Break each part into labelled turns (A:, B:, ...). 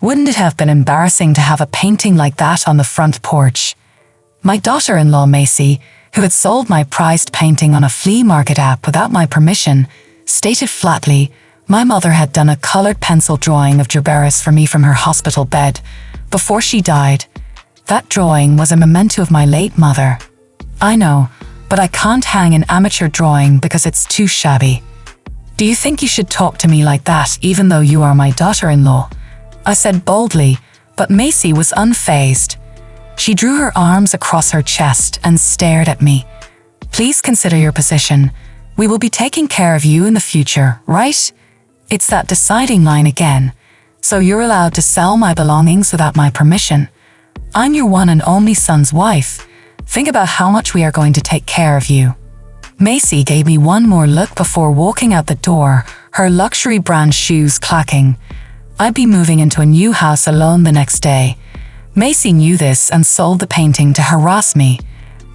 A: Wouldn't it have been embarrassing to have a painting like that on the front porch? My daughter-in-law, Macy, who had sold my prized painting on a flea market app without my permission, stated flatly, my mother had done a colored pencil drawing of Gerberus for me from her hospital bed before she died. That drawing was a memento of my late mother. I know, but I can't hang an amateur drawing because it's too shabby. Do you think you should talk to me like that even though you are my daughter-in-law? I said boldly, but Macy was unfazed. She drew her arms across her chest and stared at me. Please consider your position. We will be taking care of you in the future, right? It's that deciding line again. So you're allowed to sell my belongings without my permission. I'm your one and only son's wife. Think about how much we are going to take care of you. Macy gave me one more look before walking out the door, her luxury brand shoes clacking. I'd be moving into a new house alone the next day. Macy knew this and sold the painting to harass me.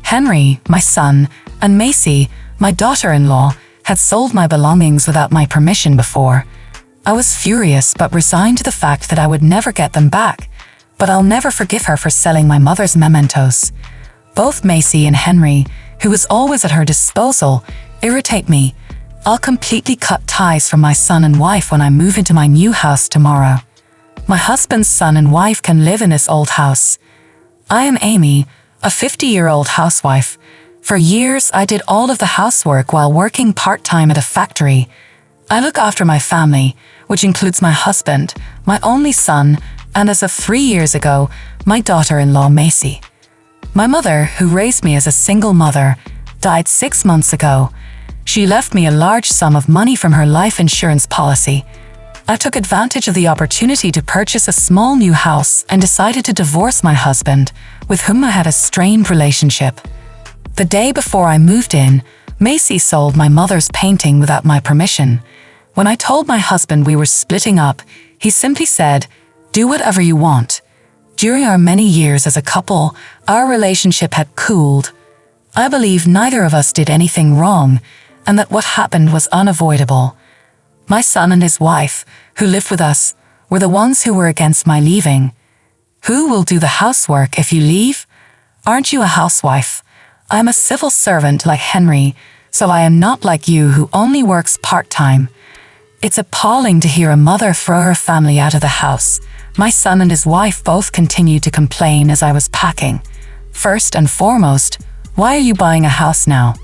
A: Henry, my son, and Macy, my daughter-in-law, had sold my belongings without my permission before. I was furious but resigned to the fact that I would never get them back. But I'll never forgive her for selling my mother's mementos. Both Macy and Henry, who was always at her disposal, irritate me. I'll completely cut ties from my son and wife when I move into my new house tomorrow. My husband's son and wife can live in this old house. I am Amy, a 50-year-old housewife. For years, I did all of the housework while working part-time at a factory. I look after my family, which includes my husband, my only son, and as of 3 years ago, my daughter-in-law Macy. My mother, who raised me as a single mother, died 6 months ago. She left me a large sum of money from her life insurance policy. I took advantage of the opportunity to purchase a small new house and decided to divorce my husband, with whom I had a strained relationship. The day before I moved in, Macy sold my mother's painting without my permission. When I told my husband we were splitting up, he simply said, "Do whatever you want." During our many years as a couple, our relationship had cooled. I believe neither of us did anything wrong, and that what happened was unavoidable. My son and his wife, who lived with us, were the ones who were against my leaving. Who will do the housework if you leave? Aren't you a housewife? I am a civil servant like Henry, so I am not like you who only works part-time. It's appalling to hear a mother throw her family out of the house. My son and his wife both continued to complain as I was packing. First and foremost, why are you buying a house now?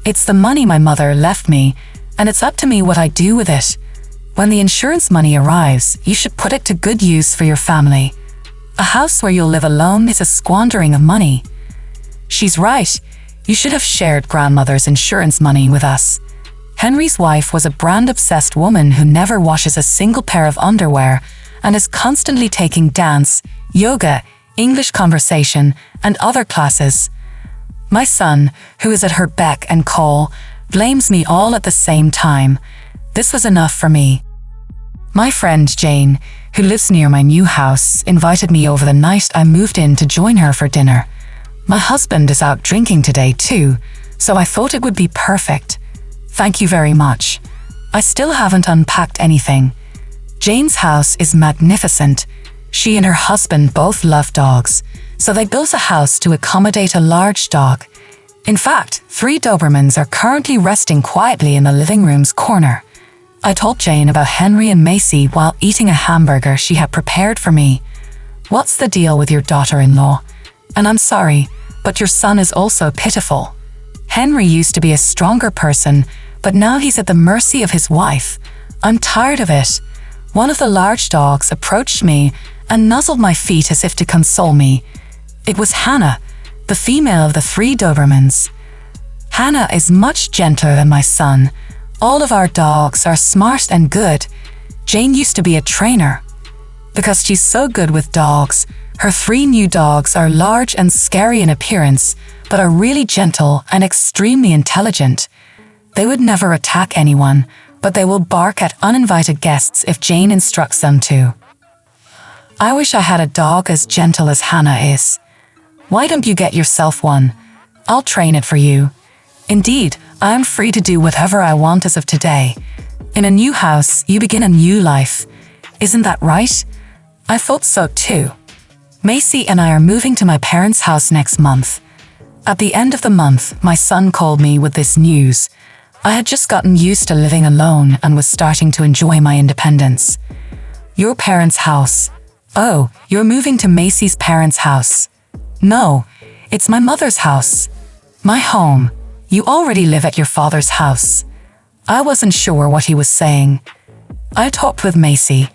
A: It's the money my mother left me, and it's up to me what I do with it. When the insurance money arrives, you should put it to good use for your family. A house where you'll live alone is a squandering of money. She's right. You should have shared grandmother's insurance money with us. Henry's wife was a brand-obsessed woman who never washes a single pair of underwear and is constantly taking dance, yoga, English conversation, and other classes. My son, who is at her beck and call, blames me all at the same time. This was enough for me. My friend Jane, who lives near my new house, invited me over the night I moved in to join her for dinner. My husband is out drinking today too, so I thought it would be perfect. Thank you very much. I still haven't unpacked anything. Jane's house is magnificent. She and her husband both love dogs, so they built a house to accommodate a large dog. In fact, 3 Dobermans are currently resting quietly in the living room's corner. I told Jane about Henry and Macy while eating a hamburger she had prepared for me. What's the deal with your daughter-in-law? And I'm sorry, but your son is also pitiful. Henry used to be a stronger person, but now he's at the mercy of his wife. I'm tired of it. One of the large dogs approached me and nuzzled my feet as if to console me. It was Hannah, the female of the 3 Dobermans. Hannah is much gentler than my son. All of our dogs are smart and good. Jane used to be a trainer. Because she's so good with dogs, her 3 new dogs are large and scary in appearance, but are really gentle and extremely intelligent. They would never attack anyone, but they will bark at uninvited guests if Jane instructs them to. I wish I had a dog as gentle as Hannah is. Why don't you get yourself one? I'll train it for you. Indeed, I am free to do whatever I want as of today. In a new house, you begin a new life. Isn't that right? I thought so too. Macy and I are moving to my parents' house next month. At the end of the month, my son called me with this news. I had just gotten used to living alone and was starting to enjoy my independence. Your parents' house. Oh, you're moving to Macy's parents' house. No, it's my mother's house. My home. You already live at your father's house. I wasn't sure what he was saying. I talked with Macy.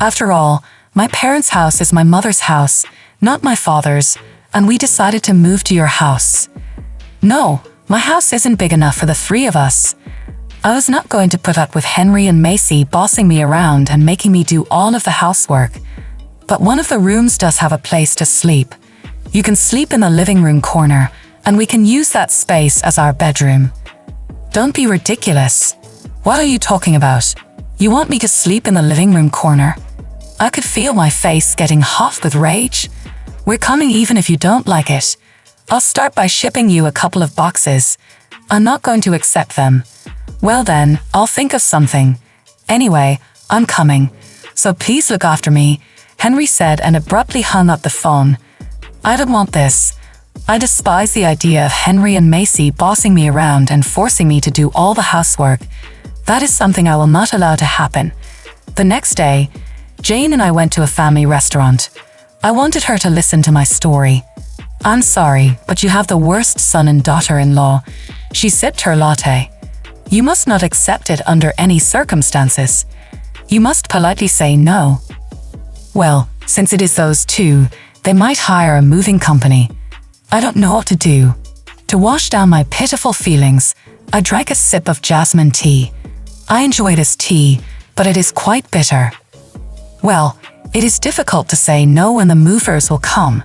A: After all, my parents' house is my mother's house, not my father's, and we decided to move to your house. No, my house isn't big enough for the three of us. I was not going to put up with Henry and Macy bossing me around and making me do all of the housework. But one of the rooms does have a place to sleep. You can sleep in the living room corner, and we can use that space as our bedroom. Don't be ridiculous. What are you talking about? You want me to sleep in the living room corner? I could feel my face getting hot with rage. We're coming even if you don't like it. I'll start by shipping you a couple of boxes. I'm not going to accept them. Well then, I'll think of something. Anyway, I'm coming. So please look after me, Henry said and abruptly hung up the phone. I don't want this. I despise the idea of Henry and Macy bossing me around and forcing me to do all the housework. That is something I will not allow to happen. The next day, Jane and I went to a family restaurant. I wanted her to listen to my story. I'm sorry, but you have the worst son and daughter-in-law. She sipped her latte. You must not accept it under any circumstances. You must politely say no. Well, since it is those two, they might hire a moving company. I don't know what to do. To wash down my pitiful feelings, I drank a sip of jasmine tea. I enjoy this tea, but it is quite bitter. Well, it is difficult to say no when the movers will come.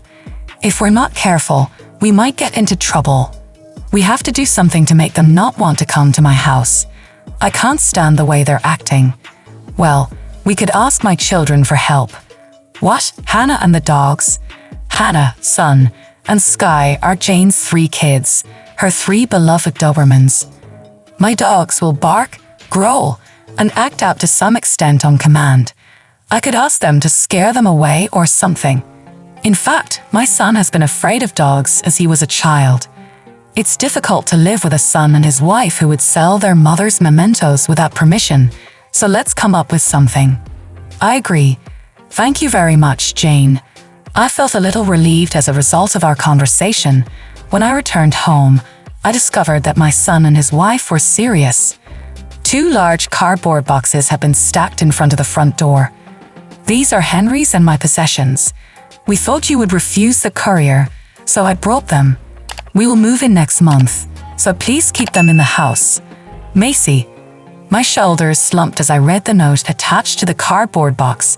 A: If we're not careful, we might get into trouble. We have to do something to make them not want to come to my house. I can't stand the way they're acting. Well, we could ask my children for help. What? Hannah and the dogs? Hannah, son, and Sky are Jane's 3 kids, her 3 beloved Dobermans. My dogs will bark, growl, and act out to some extent on command. I could ask them to scare them away or something. In fact, my son has been afraid of dogs as he was a child. It's difficult to live with a son and his wife who would sell their mother's mementos without permission, so let's come up with something. I agree. Thank you very much, Jane. I felt a little relieved as a result of our conversation. When I returned home, I discovered that my son and his wife were serious. 2 large cardboard boxes had been stacked in front of the front door. These are Henry's and my possessions. We thought you would refuse the courier, so I brought them. We will move in next month, so please keep them in the house. Macy. My shoulders slumped as I read the note attached to the cardboard box.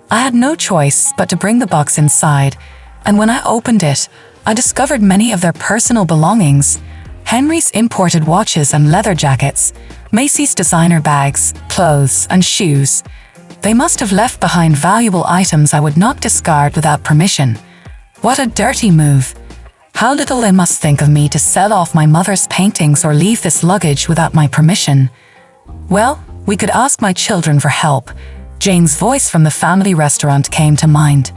A: I had no choice but to bring the box inside, and when I opened it, I discovered many of their personal belongings. Henry's imported watches and leather jackets, Macy's designer bags, clothes, and shoes. They must have left behind valuable items I would not discard without permission. What a dirty move. How little they must think of me to sell off my mother's paintings or leave this luggage without my permission. Well, we could ask my children for help. Jane's voice from the family restaurant came to mind.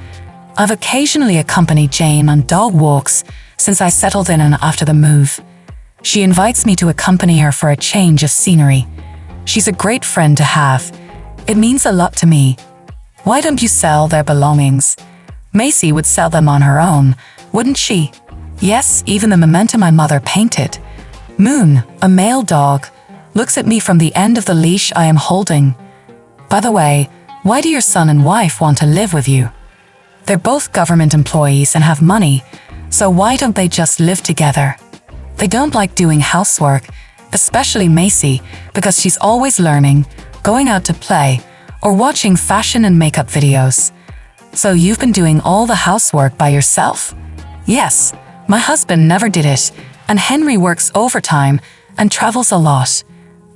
A: I've occasionally accompanied Jane on dog walks since I settled in and after the move. She invites me to accompany her for a change of scenery. She's a great friend to have. It means a lot to me. Why don't you sell their belongings? Macy would sell them on her own, wouldn't she? Yes, even the memento my mother painted. Moon, a male dog, looks at me from the end of the leash I am holding. By the way, why do your son and wife want to live with you? They're both government employees and have money, so why don't they just live together? They don't like doing housework, especially Macy, because she's always learning, going out to play, or watching fashion and makeup videos. So you've been doing all the housework by yourself? Yes, my husband never did it, and Henry works overtime and travels a lot.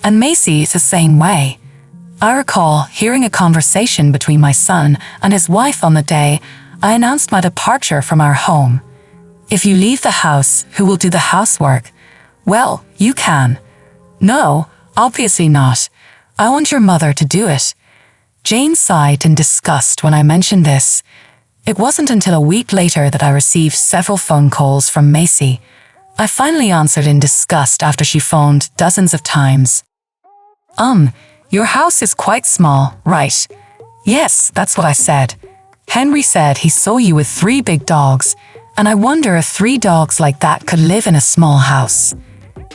A: And Macy is the same way. I recall hearing a conversation between my son and his wife on the day I announced my departure from our home. If you leave the house, who will do the housework? Well, you can. No, obviously not. I want your mother to do it. Jane sighed in disgust when I mentioned this. It wasn't until a week later that I received several phone calls from Macy. I finally answered in disgust after she phoned dozens of times. Your house is quite small, right? Yes, that's what I said. Henry said he saw you with 3 big dogs, and I wonder if 3 dogs like that could live in a small house.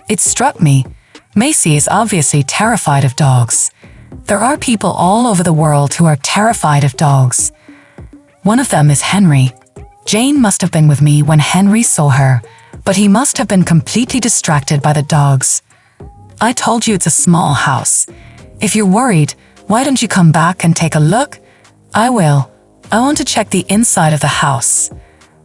A: It struck me. Macy is obviously terrified of dogs. There are people all over the world who are terrified of dogs. One of them is Henry. Jane must have been with me when Henry saw her, but he must have been completely distracted by the dogs. I told you it's a small house. If you're worried, why don't you come back and take a look? I will. I want to check the inside of the house.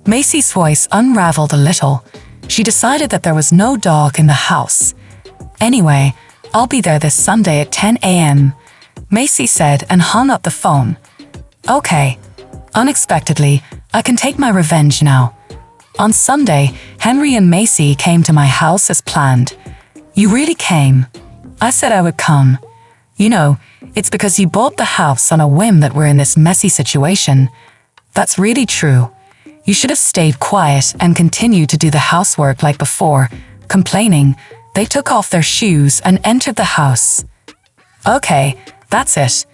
A: Macy's voice unraveled a little. She decided that there was no dog in the house. Anyway, I'll be there this Sunday at 10 a.m., Macy said and hung up the phone. Okay. Unexpectedly, I can take my revenge now. On Sunday, Henry and Macy came to my house as planned. You really came. I said I would come. You know, it's because you bought the house on a whim that we're in this messy situation. That's really true. You should have stayed quiet and continued to do the housework like before. Complaining, they took off their shoes and entered the house. Okay, that's it.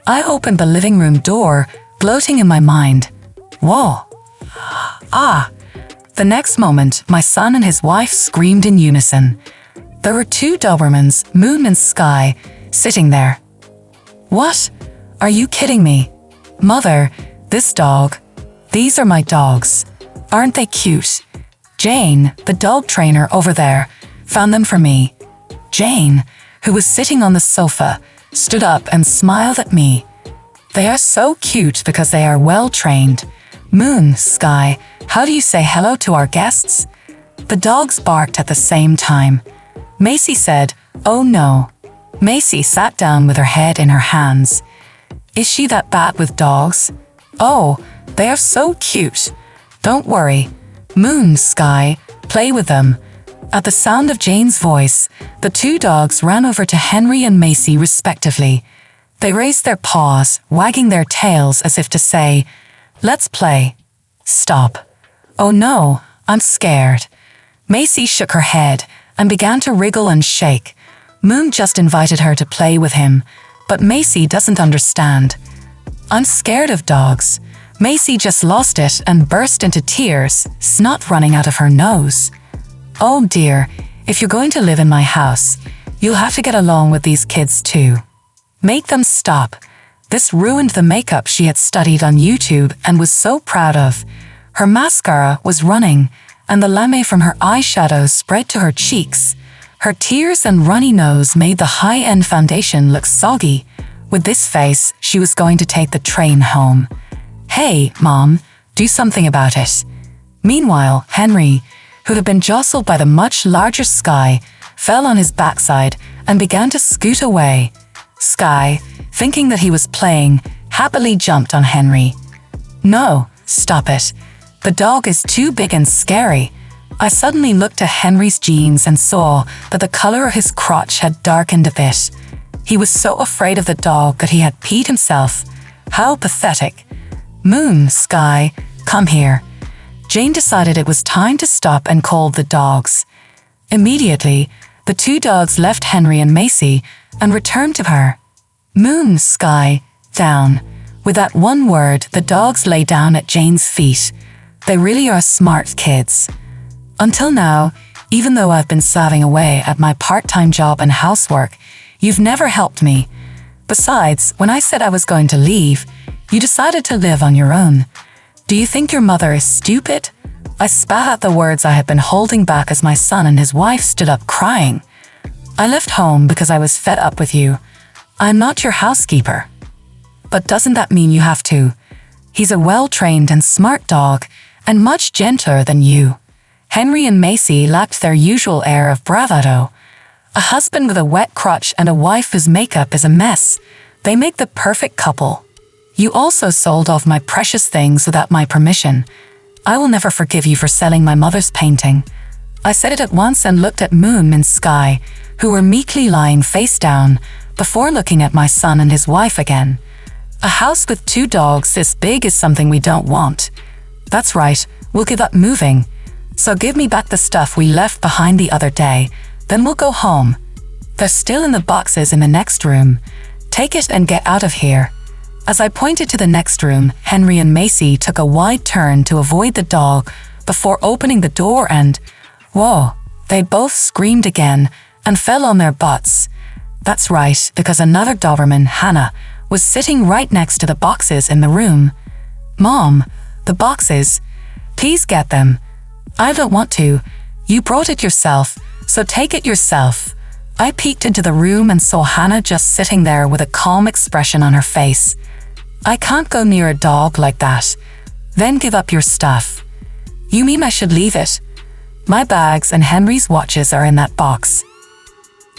A: I opened the living room door, gloating in my mind. Whoa. The next moment, my son and his wife screamed in unison. There were 2 Dobermans, Moon and Sky, sitting there. What? Are you kidding me? Mother, this dog. These are my dogs. Aren't they cute? Jane, the dog trainer over there, found them for me. Jane, who was sitting on the sofa, stood up and smiled at me. They are so cute because they are well trained. Moon, Sky, how do you say hello to our guests? The dogs barked at the same time. Macy said, "Oh no." Macy sat down with her head in her hands. Is she that bad with dogs? Oh, they are so cute. Don't worry. Moon, Sky, play with them. At the sound of Jane's voice, the 2 dogs ran over to Henry and Macy respectively. They raised their paws, wagging their tails as if to say, "Let's play." Stop. Oh no, I'm scared. Macy shook her head and began to wriggle and shake. Moon just invited her to play with him, but Macy doesn't understand. I'm scared of dogs. Macy just lost it and burst into tears, snot running out of her nose. Oh dear, if you're going to live in my house, you'll have to get along with these kids too. Make them stop. This ruined the makeup she had studied on YouTube and was so proud of. Her mascara was running, and the lame from her eyeshadow spread to her cheeks. Her tears and runny nose made the high-end foundation look soggy. With this face, she was going to take the train home. Hey, Mom, do something about it. Meanwhile, Henry, who had been jostled by the much larger Sky, fell on his backside and began to scoot away. Sky, thinking that he was playing, happily jumped on Henry. No, stop it. The dog is too big and scary. I suddenly looked at Henry's jeans and saw that the color of his crotch had darkened a bit. He was so afraid of the dog that he had peed himself. How pathetic. Moon, Sky, come here. Jane decided it was time to stop and called the dogs. Immediately, the 2 dogs left Henry and Macy and returned to her. Moon, Sky, down. With that one word, the dogs lay down at Jane's feet. They really are smart kids. Until now, even though I've been slaving away at my part-time job and housework, you've never helped me. Besides, when I said I was going to leave, you decided to live on your own. Do you think your mother is stupid? I spat out the words I had been holding back as my son and his wife stood up crying. I left home because I was fed up with you. I'm not your housekeeper. But doesn't that mean you have to? He's a well-trained and smart dog, and much gentler than you. Henry and Macy lacked their usual air of bravado. A husband with a wet crotch and a wife whose makeup is a mess. They make the perfect couple. You also sold off my precious things without my permission. I will never forgive you for selling my mother's painting. I said it at once and looked at Moon and Sky, who were meekly lying face down, before looking at my son and his wife again. A house with 2 dogs this big is something we don't want. That's right, we'll give up moving. So give me back the stuff we left behind the other day, then we'll go home. They're still in the boxes in the next room. Take it and get out of here. As I pointed to the next room, Henry and Macy took a wide turn to avoid the dog before opening the door and, whoa, they both screamed again and fell on their butts. That's right, because another Doberman, Hannah, was sitting right next to the boxes in the room. Mom, the boxes. Please get them. I don't want to. You brought it yourself, so take it yourself. I peeked into the room and saw Hannah just sitting there with a calm expression on her face. I can't go near a dog like that. Then give up your stuff. You mean I should leave it? My bags and Henry's watches are in that box.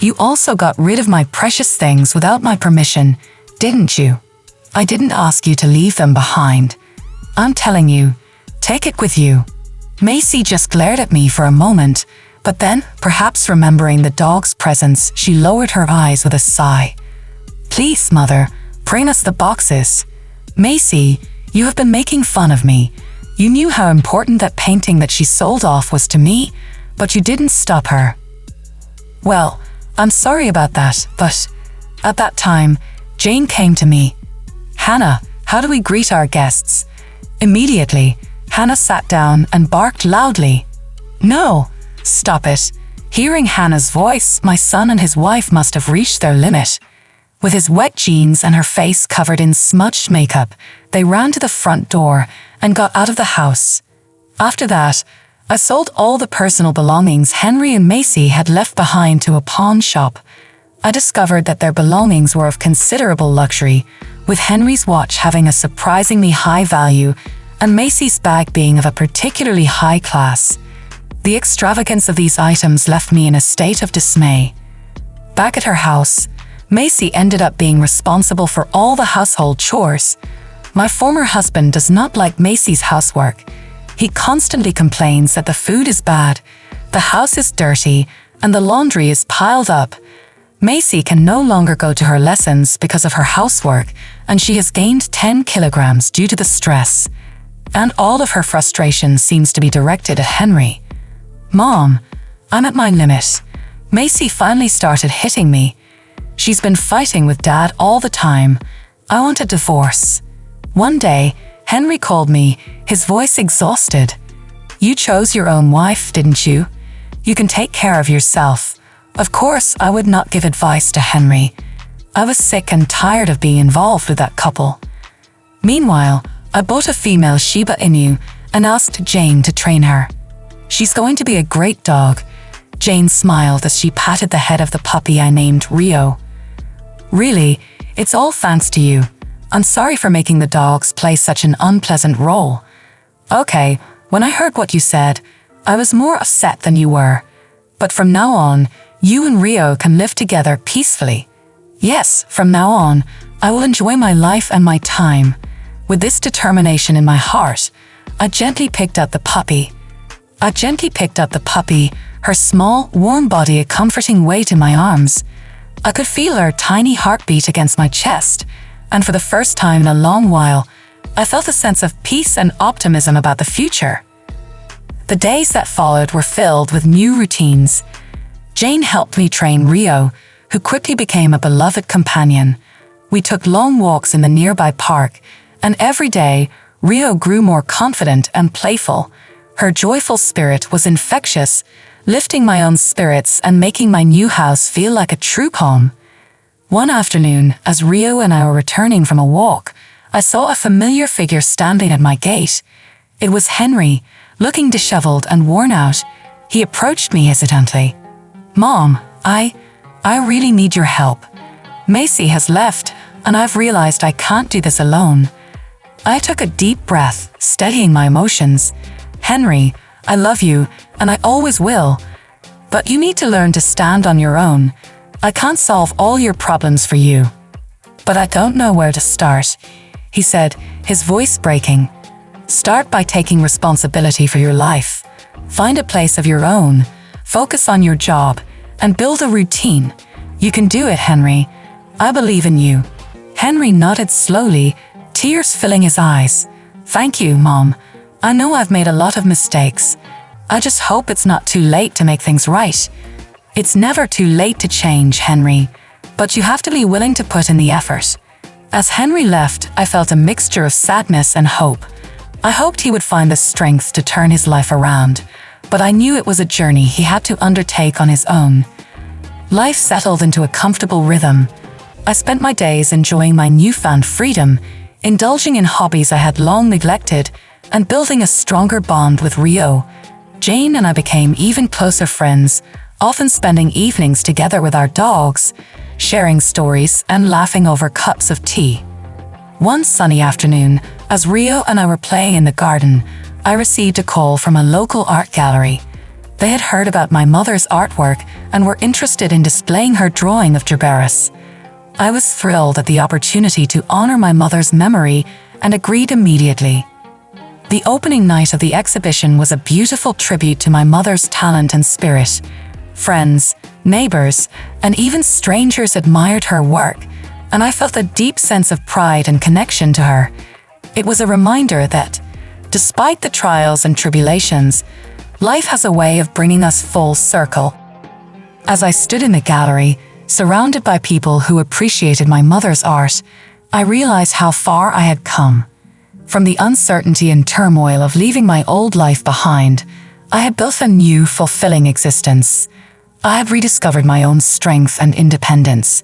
A: You also got rid of my precious things without my permission, didn't you? I didn't ask you to leave them behind. I'm telling you, take it with you. Macy just glared at me for a moment, but then, perhaps remembering the dog's presence, she lowered her eyes with a sigh. Please, Mother, bring us the boxes. Macy, you have been making fun of me. You knew how important that painting that she sold off was to me, but you didn't stop her. Well, I'm sorry about that, but at that time, Jane came to me. Hannah, how do we greet our guests? Immediately, Hannah sat down and barked loudly. No, stop it. Hearing Hannah's voice, my son and his wife must have reached their limit. With his wet jeans and her face covered in smudged makeup, they ran to the front door and got out of the house. After that, I sold all the personal belongings Henry and Macy had left behind to a pawn shop. I discovered that their belongings were of considerable luxury, with Henry's watch having a surprisingly high value and Macy's bag being of a particularly high class. The extravagance of these items left me in a state of dismay. Back at her house, Macy ended up being responsible for all the household chores. My former husband does not like Macy's housework. He constantly complains that the food is bad, the house is dirty, and the laundry is piled up. Macy can no longer go to her lessons because of her housework, and she has gained 10 kilograms due to the stress. And all of her frustration seems to be directed at Henry. Mom, I'm at my limit. Macy finally started hitting me. She's been fighting with Dad all the time. I want a divorce. One day, Henry called me, his voice exhausted. You chose your own wife, didn't you? You can take care of yourself. Of course, I would not give advice to Henry. I was sick and tired of being involved with that couple. Meanwhile, I bought a female Shiba Inu and asked Jane to train her. She's going to be a great dog. Jane smiled as she patted the head of the puppy I named Rio. Really, it's all thanks to you. I'm sorry for making the dogs play such an unpleasant role. Okay, when I heard what you said, I was more upset than you were. But from now on, you and Rio can live together peacefully. Yes, from now on, I will enjoy my life and my time. With this determination in my heart, I gently picked up the puppy. Her small, warm body a comforting weight in my arms. I could feel her tiny heartbeat against my chest, and for the first time in a long while, I felt a sense of peace and optimism about the future. The days that followed were filled with new routines. Jane helped me train Rio, who quickly became a beloved companion. We took long walks in the nearby park, and every day, Rio grew more confident and playful. Her joyful spirit was infectious, lifting my own spirits and making my new house feel like a true home. One afternoon, as Rio and I were returning from a walk, I saw a familiar figure standing at my gate. It was Henry, looking disheveled and worn out. He approached me hesitantly. Mom, I really need your help. Macy has left, and I've realized I can't do this alone. I took a deep breath, steadying my emotions. Henry, I love you, and I always will. But you need to learn to stand on your own. I can't solve all your problems for you. But I don't know where to start, he said, his voice breaking. Start by taking responsibility for your life. Find a place of your own. Focus on your job and build a routine. You can do it, Henry. I believe in you. Henry nodded slowly, tears filling his eyes. "Thank you, Mom. I know I've made a lot of mistakes. I just hope it's not too late to make things right." "It's never too late to change, Henry, but you have to be willing to put in the effort." As Henry left, I felt a mixture of sadness and hope. I hoped he would find the strength to turn his life around, but I knew it was a journey he had to undertake on his own. Life settled into a comfortable rhythm. I spent my days enjoying my newfound freedom, indulging in hobbies I had long neglected, and building a stronger bond with Rio. Jane and I became even closer friends, often spending evenings together with our dogs, sharing stories and laughing over cups of tea. One sunny afternoon, as Rio and I were playing in the garden, I received a call from a local art gallery. They had heard about my mother's artwork and were interested in displaying her drawing of Gerberas. I was thrilled at the opportunity to honor my mother's memory and agreed immediately. The opening night of the exhibition was a beautiful tribute to my mother's talent and spirit. Friends, neighbors, and even strangers admired her work, and I felt a deep sense of pride and connection to her. It was a reminder that, despite the trials and tribulations, life has a way of bringing us full circle. As I stood in the gallery, surrounded by people who appreciated my mother's art, I realized how far I had come. From the uncertainty and turmoil of leaving my old life behind, I had built a new, fulfilling existence. I had rediscovered my own strength and independence,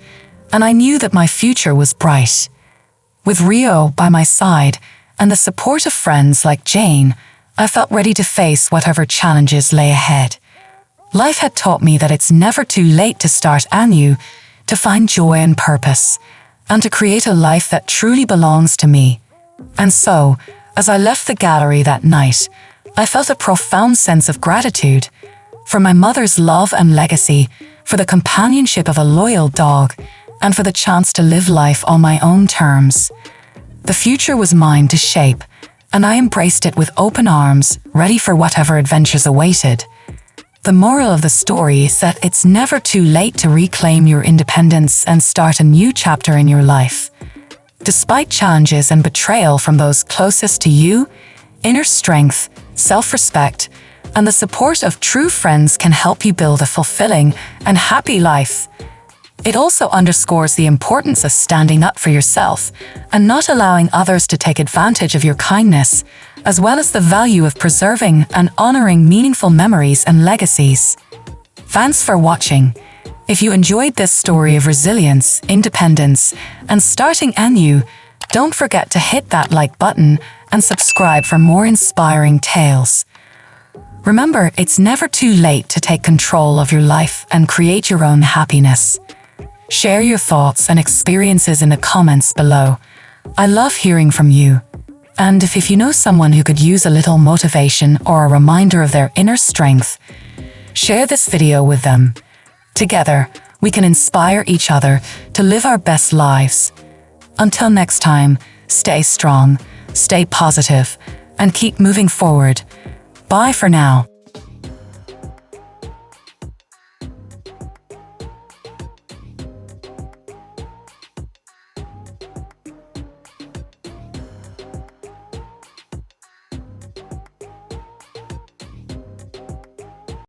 A: and I knew that my future was bright. With Rio by my side and the support of friends like Jane, I felt ready to face whatever challenges lay ahead. Life had taught me that it's never too late to start anew, to find joy and purpose, and to create a life that truly belongs to me. And so, as I left the gallery that night, I felt a profound sense of gratitude for my mother's love and legacy, for the companionship of a loyal dog, and for the chance to live life on my own terms. The future was mine to shape, and I embraced it with open arms, ready for whatever adventures awaited. The moral of the story is that it's never too late to reclaim your independence and start a new chapter in your life. Despite challenges and betrayal from those closest to you, inner strength, self-respect, and the support of true friends can help you build a fulfilling and happy life. It also underscores the importance of standing up for yourself and not allowing others to take advantage of your kindness, as well as the value of preserving and honoring meaningful memories and legacies. Thanks for watching. If you enjoyed this story of resilience, independence, and starting anew, don't forget to hit that like button and subscribe for more inspiring tales. Remember, it's never too late to take control of your life and create your own happiness. Share your thoughts and experiences in the comments below. I love hearing from you. And if you know someone who could use a little motivation or a reminder of their inner strength, share this video with them. Together, we can inspire each other to live our best lives. Until next time, stay strong, stay positive, and keep moving forward. Bye for now.